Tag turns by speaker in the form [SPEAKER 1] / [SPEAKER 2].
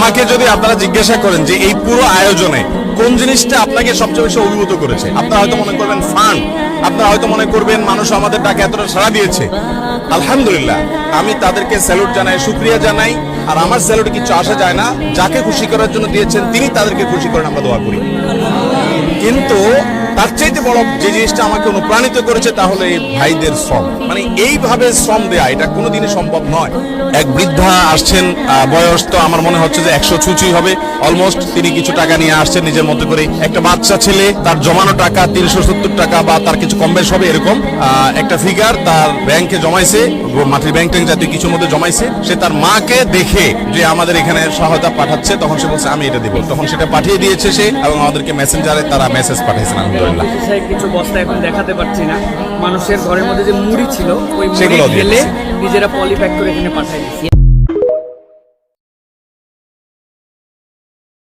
[SPEAKER 1] আমাকে যদি আপনারা জিজ্ঞাসা করেন যে এই পুরো আয়োজনে কোন জিনিসটা আপনাকে সবচেয়ে বেশি অভিভূত করেছে, আপনারা হয়তো মনে করবেন ফান্ড, আপনারা হয়তো মনে করবেন মানুষ আমাদের ডাকে এতটা সাড়া দিয়েছে। আলহামদুলিল্লাহ, আমি তাদেরকে স্যালুট জানাই, শুকরিয়া জানাই। আর আমার স্যালুটে কিছু আসা যায় না, যাকে খুশি করার জন্য দিয়েছেন তিনি তাদেরকে খুশি করেন, আমরা দোয়া করি। কিন্তু তার চাইতে বড় যে জিনিসটা আমাকে অনুপ্রাণিত করেছে তাহলে এই ভাইদের শ্রম, মানে এইভাবে শ্রম দেয়া এটা কোনোদিনই সম্ভব নয়। এক বৃদ্ধা আসছেন, বয়স তো আমার মনে হচ্ছে যে 100 ছুঁই হবে অলমোস্ট। তিনি কিছু টাকা নিয়ে আসছেন নিজের মতো করে। একটা বাচ্চা ছেলে, তার জমানো টাকা 370 টাকা বা তার কিছু কম বেশ হবে এরকম একটা ফিগার তার ব্যাংকে জমাইছে, মাটির ব্যাংক ট্যাঙ্ক জাতীয় কিছুর মধ্যে জমাইছে। সে তার মাকে দেখে যে আমাদের এখানে সহায়তা পাঠাচ্ছে, তখন সে বলছে আমি এটা দিব, তখন সেটা পাঠিয়ে দিয়েছে সে, এবং আমাদেরকে মেসেঞ্জারে তারা মেসেজ পাঠিয়েছেন। আলহামদুলিল্লাহ,
[SPEAKER 2] কিছু বস্তা এখন দেখাতে পারছি না, মানুষের ঘরের মধ্যে যে মুড়ি ছিল ওই মুড়ি
[SPEAKER 1] সেগুলো
[SPEAKER 2] ঢেলে নিজেরা পলি প্যাক করে এখানে পাঠাই দিচ্ছে।